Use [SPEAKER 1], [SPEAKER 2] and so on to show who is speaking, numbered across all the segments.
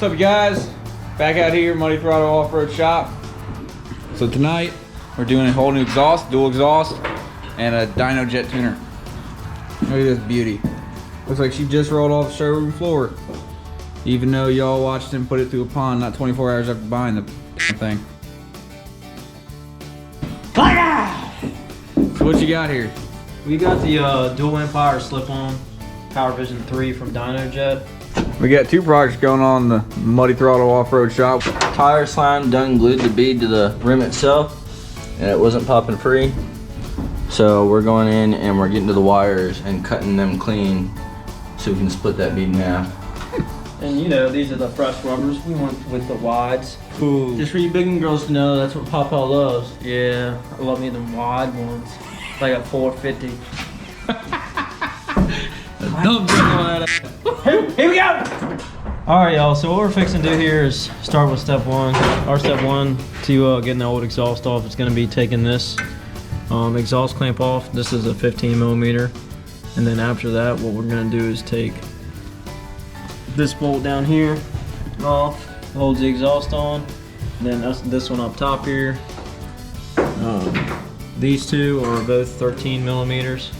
[SPEAKER 1] What's up, you guys? Back out here, Muddy Throttle Off-Road Shop. So tonight, we're doing a whole new exhaust, dual exhaust, and a Dynojet tuner. Look at this beauty. Looks like she just rolled off the showroom floor. Even though y'all watched him put it through a pond not 24 hours after buying the thing. So what you got here?
[SPEAKER 2] We got the dual Empire slip-on Powervision 3 from Dynojet.
[SPEAKER 1] We got two projects going on in the Muddy Throttle Off-Road Shop.
[SPEAKER 3] Tire slime done glued the bead to the rim itself, and it wasn't popping free. So we're going in and we're getting to the wires and cutting them clean so we can split that bead in half.
[SPEAKER 2] And you know, these are the fresh rubbers. We went with the wides.
[SPEAKER 1] Ooh.
[SPEAKER 2] Just for you big girls to know, that's what PawPaw loves. Yeah, I love me them wide ones. Like a 450. Here we go! Alright y'all, so what we're fixing to do here is start with step one. Our step one to getting the old exhaust off is going to be taking this exhaust clamp off. This is a 15 millimeter. And then after that, what we're going to do is take this bolt down here off, holds the exhaust on. And then this one up top here. These two are both 13 millimeters.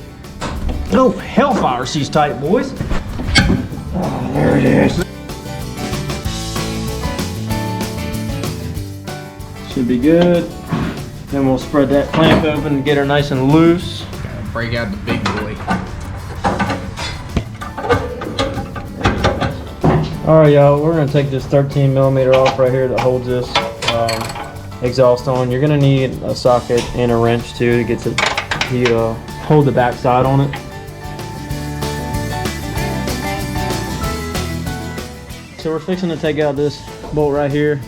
[SPEAKER 2] Oh, hellfire, she's tight, boys. Oh, there it is. Should be good. Then we'll spread that clamp open and get her nice and loose.
[SPEAKER 1] Gotta break out the big boy.
[SPEAKER 2] Alright y'all, we're gonna take this 13 millimeter off right here that holds this exhaust on. You're gonna need a socket and a wrench too to get to hold the back side on it. So we're fixing to take out this bolt right here.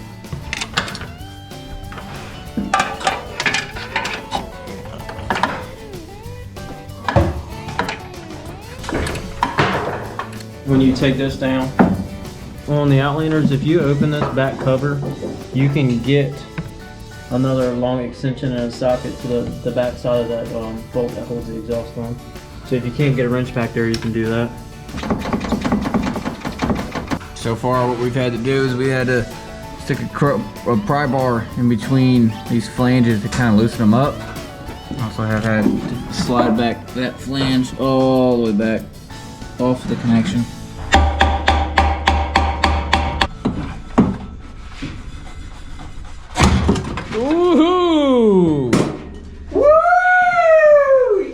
[SPEAKER 2] When you take this down, on the Outlanders, if you open this back cover, you can get another long extension and a socket to the back side of that bolt that holds the exhaust on. So if you can't get a wrench back there, you can do that.
[SPEAKER 1] So far what we've had to do is we had to stick a pry bar in between these flanges to kind of loosen them up. Also have had to slide back that flange all the way back off the connection. Woohoo!
[SPEAKER 2] Woo!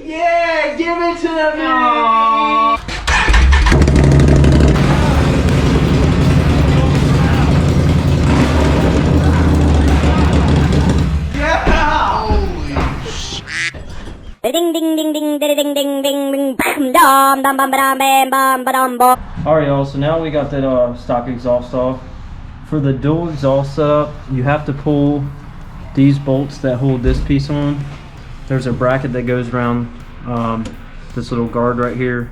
[SPEAKER 2] Yeah, give it to them!
[SPEAKER 4] Ding ding ding ding ding ding ding ding ding dum dum bum bam bam bum bum bum.
[SPEAKER 2] Alright y'all, so now we got that stock exhaust off. For the dual exhaust setup, you have to pull these bolts that hold this piece on. There's a bracket that goes around this little guard right here,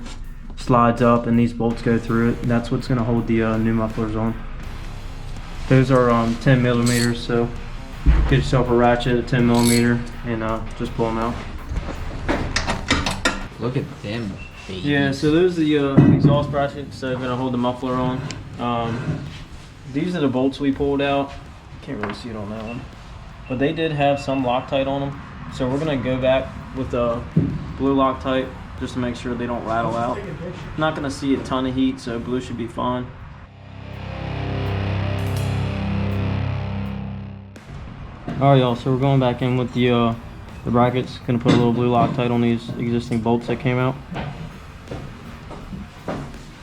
[SPEAKER 2] slides up, and these bolts go through it. And that's what's going to hold the new mufflers on. Those are 10 millimeters, so get yourself a ratchet at 10 millimeter and just pull them out.
[SPEAKER 1] Look at them babies.
[SPEAKER 2] Yeah, so those are the exhaust brackets that are going to hold the muffler on. These are the bolts we pulled out. Can't really see it on that one. But they did have some Loctite on them. So we're going to go back with the blue Loctite just to make sure they don't rattle out. Not going to see a ton of heat, so blue should be fine. Alright y'all, so we're going back in with the brackets. Gonna put a little blue Loctite on these existing bolts that came out.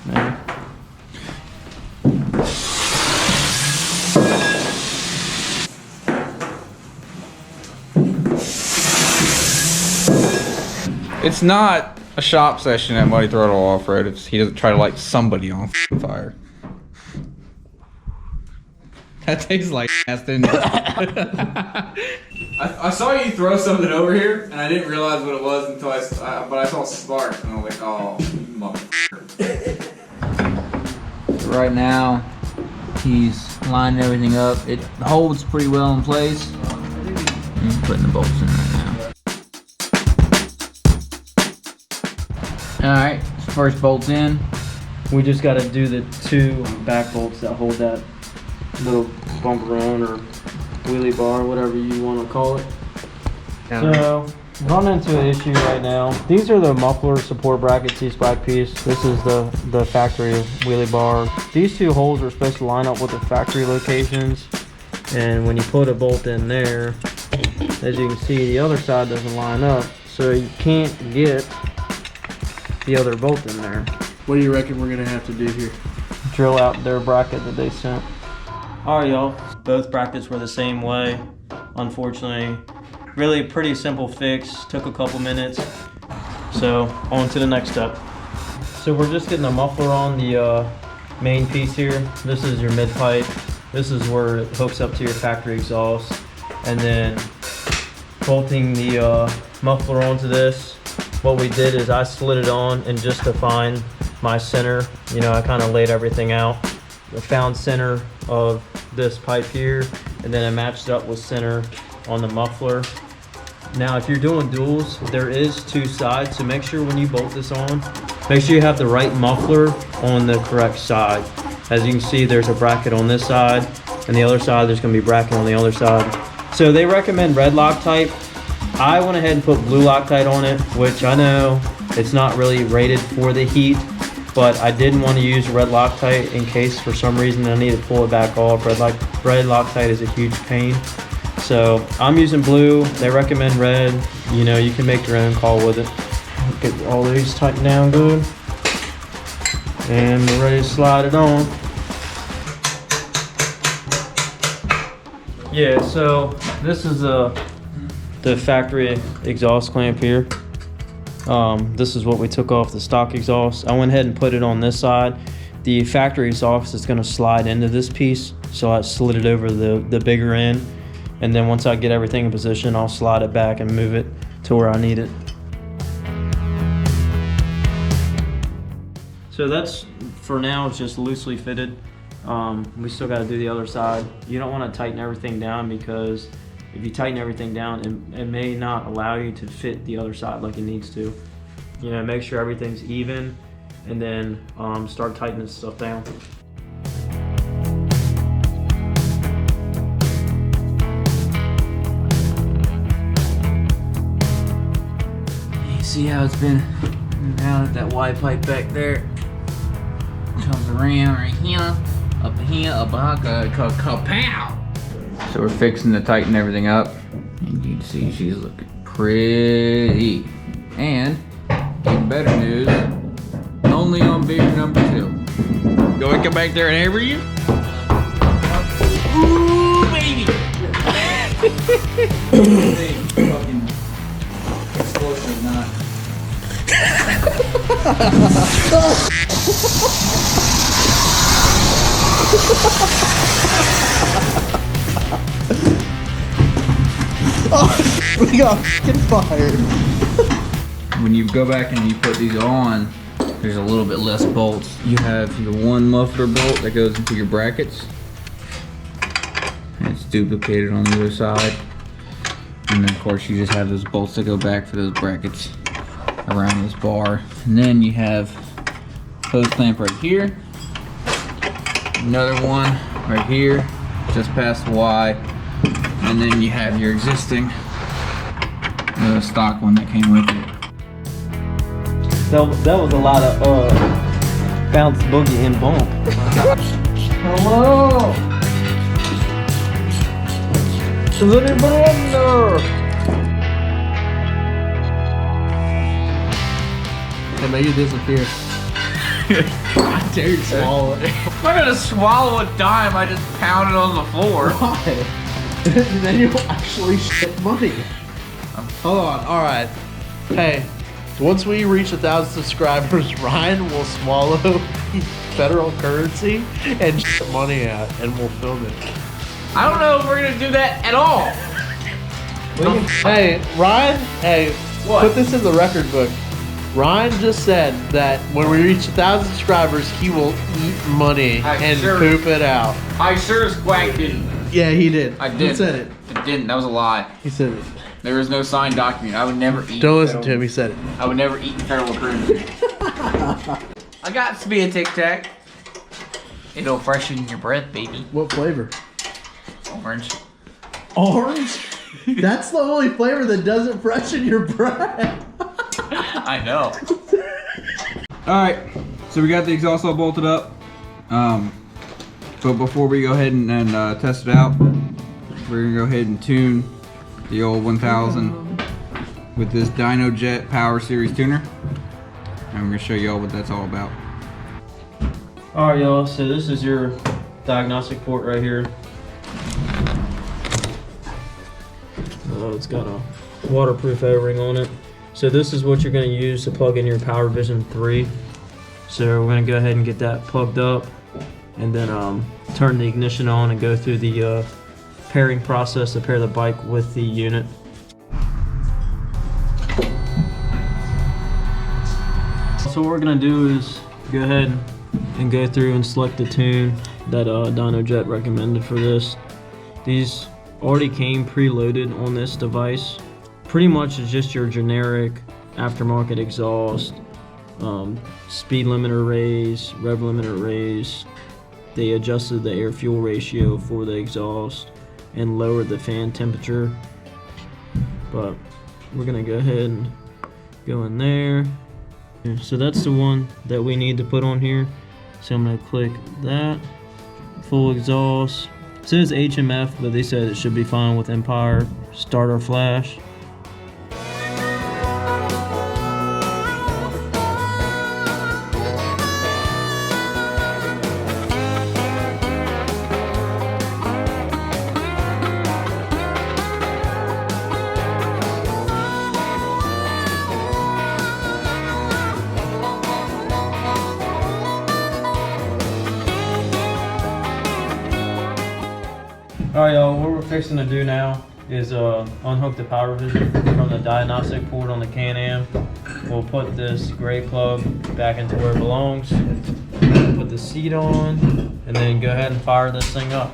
[SPEAKER 2] There.
[SPEAKER 1] It's not a shop session at Muddy Throttle Off-Road. He doesn't try to light somebody on fire. That tastes like ass, didn't it? I saw you throw something over here, and I didn't realize what it was until but I saw sparks, and I was like, oh, you motherfucker.
[SPEAKER 5] So right now, he's lining everything up. It holds pretty well in place. He's putting the bolts in right now. Alright, first bolt's in.
[SPEAKER 2] We just got to do the two back bolts that hold that little bumper on or wheelie bar, whatever you want to call it. So, run into an issue right now. These are the muffler support brackets, each black piece. This is the factory wheelie bar. These two holes are supposed to line up with the factory locations. And when you put a bolt in there, as you can see, the other side doesn't line up. So you can't get the other bolt in there.
[SPEAKER 6] What do you reckon we're gonna have to do here?
[SPEAKER 2] Drill out their bracket that they sent. Alright y'all, both brackets were the same way. Unfortunately, really a pretty simple fix, took a couple minutes. So on to the next step. So we're just getting the muffler on the main piece here. This is your mid pipe. This is where it hooks up to your factory exhaust. And then bolting the muffler onto this. What we did is I slid it on, and just to find my center, you know, I kind of laid everything out. I found center of this pipe here, and then I matched it up with center on the muffler. Now, if you're doing duals, there is two sides, so make sure when you bolt this on, make sure you have the right muffler on the correct side. As you can see, there's a bracket on this side, and the other side, there's gonna be a bracket on the other side. So they recommend red Loctite. I went ahead and put blue Loctite on it, which I know it's not really rated for the heat, but I didn't want to use red Loctite in case for some reason I need to pull it back off. Red Loctite is a huge pain. So I'm using blue. They recommend red. You know, you can make your own call with it. Get all these tightened down good. And we're ready to slide it on. Yeah, so this is the factory exhaust clamp here. This is what we took off the stock exhaust. I went ahead and put it on this side. The factory exhaust is gonna slide into this piece, so I slid it over the bigger end. And then once I get everything in position, I'll slide it back and move it to where I need it. So that's, for now, it's just loosely fitted. We still gotta do the other side. You don't wanna tighten everything down, because if you tighten everything down, it may not allow you to fit the other side like it needs to. You know, make sure everything's even, and then start tightening stuff down.
[SPEAKER 5] See how it's been, now that wide pipe back there comes around right here, up kapow.
[SPEAKER 1] So we're fixing to tighten everything up. And you can see she's looking pretty. And even better news, only on beer number 2. Go and come back there and hammer you. Ooh, baby! Fucking explosive knot.
[SPEAKER 6] We got f***ing fired.
[SPEAKER 1] When you go back and you put these on, there's a little bit less bolts. You have your one muffler bolt that goes into your brackets. And it's duplicated on the other side. And then of course you just have those bolts that go back for those brackets around this bar. And then you have hose clamp right here. Another one right here, just past the Y. And then you have your existing stock one that came with it.
[SPEAKER 2] That was a lot of bounce, boogie, and bump.
[SPEAKER 6] Hello!
[SPEAKER 2] Is anybody in there?
[SPEAKER 6] Hey, make it disappear. I dare you to swallow it.
[SPEAKER 1] I'm not gonna swallow a dime, I just pound it on the floor.
[SPEAKER 6] Why? Then you'll actually shit money. Hold on, alright. Hey, once we reach 1,000 subscribers, Ryan will swallow federal currency and shit money out, and we'll film it.
[SPEAKER 1] I don't know if we're gonna do that at all.
[SPEAKER 6] Hey, Ryan, hey,
[SPEAKER 1] What?
[SPEAKER 6] put this in the record book. Ryan just said that when we reach 1,000 subscribers, he will eat money and poop it out.
[SPEAKER 1] I sure as quack didn't.
[SPEAKER 6] Yeah, he did.
[SPEAKER 1] I did.
[SPEAKER 6] He said it.
[SPEAKER 1] It didn't, that was a lie.
[SPEAKER 6] He said it.
[SPEAKER 1] There was no signed document. I would never eat.
[SPEAKER 6] Don't listen to him, he said it.
[SPEAKER 1] I would never eat federal currency. I got to be a Tic Tac.
[SPEAKER 5] It'll freshen your breath, baby.
[SPEAKER 6] What flavor?
[SPEAKER 5] Orange.
[SPEAKER 6] Orange? That's the only flavor that doesn't freshen your breath.
[SPEAKER 5] I know.
[SPEAKER 1] Alright, so we got the exhaust all bolted up. But before we go ahead and test it out, we're gonna go ahead and tune the old 1000 with this Dynojet Power Series tuner. And I'm gonna show y'all what that's all about.
[SPEAKER 2] Alright y'all, so this is your diagnostic port right here. It's got a waterproof O-ring on it. So this is what you're going to use to plug in your Powervision 3. So we're going to go ahead and get that plugged up and then turn the ignition on and go through the pairing process to pair the bike with the unit. So what we're going to do is go ahead and go through and select the tune that Dynojet recommended for this. These already came preloaded on this device. Pretty much it's just your generic aftermarket exhaust, speed limiter raise, rev limiter raise. They adjusted the air fuel ratio for the exhaust and lowered the fan temperature. But we're gonna go ahead and go in there. So that's the one that we need to put on here. So I'm gonna click that, full exhaust. It says HMF, but they said it should be fine with Empire starter flash. Alright y'all, what we're fixing to do now is unhook the Powervision from the diagnostic port on the Can Am. We'll put this gray plug back into where it belongs, put the seat on, and then go ahead and fire this thing up.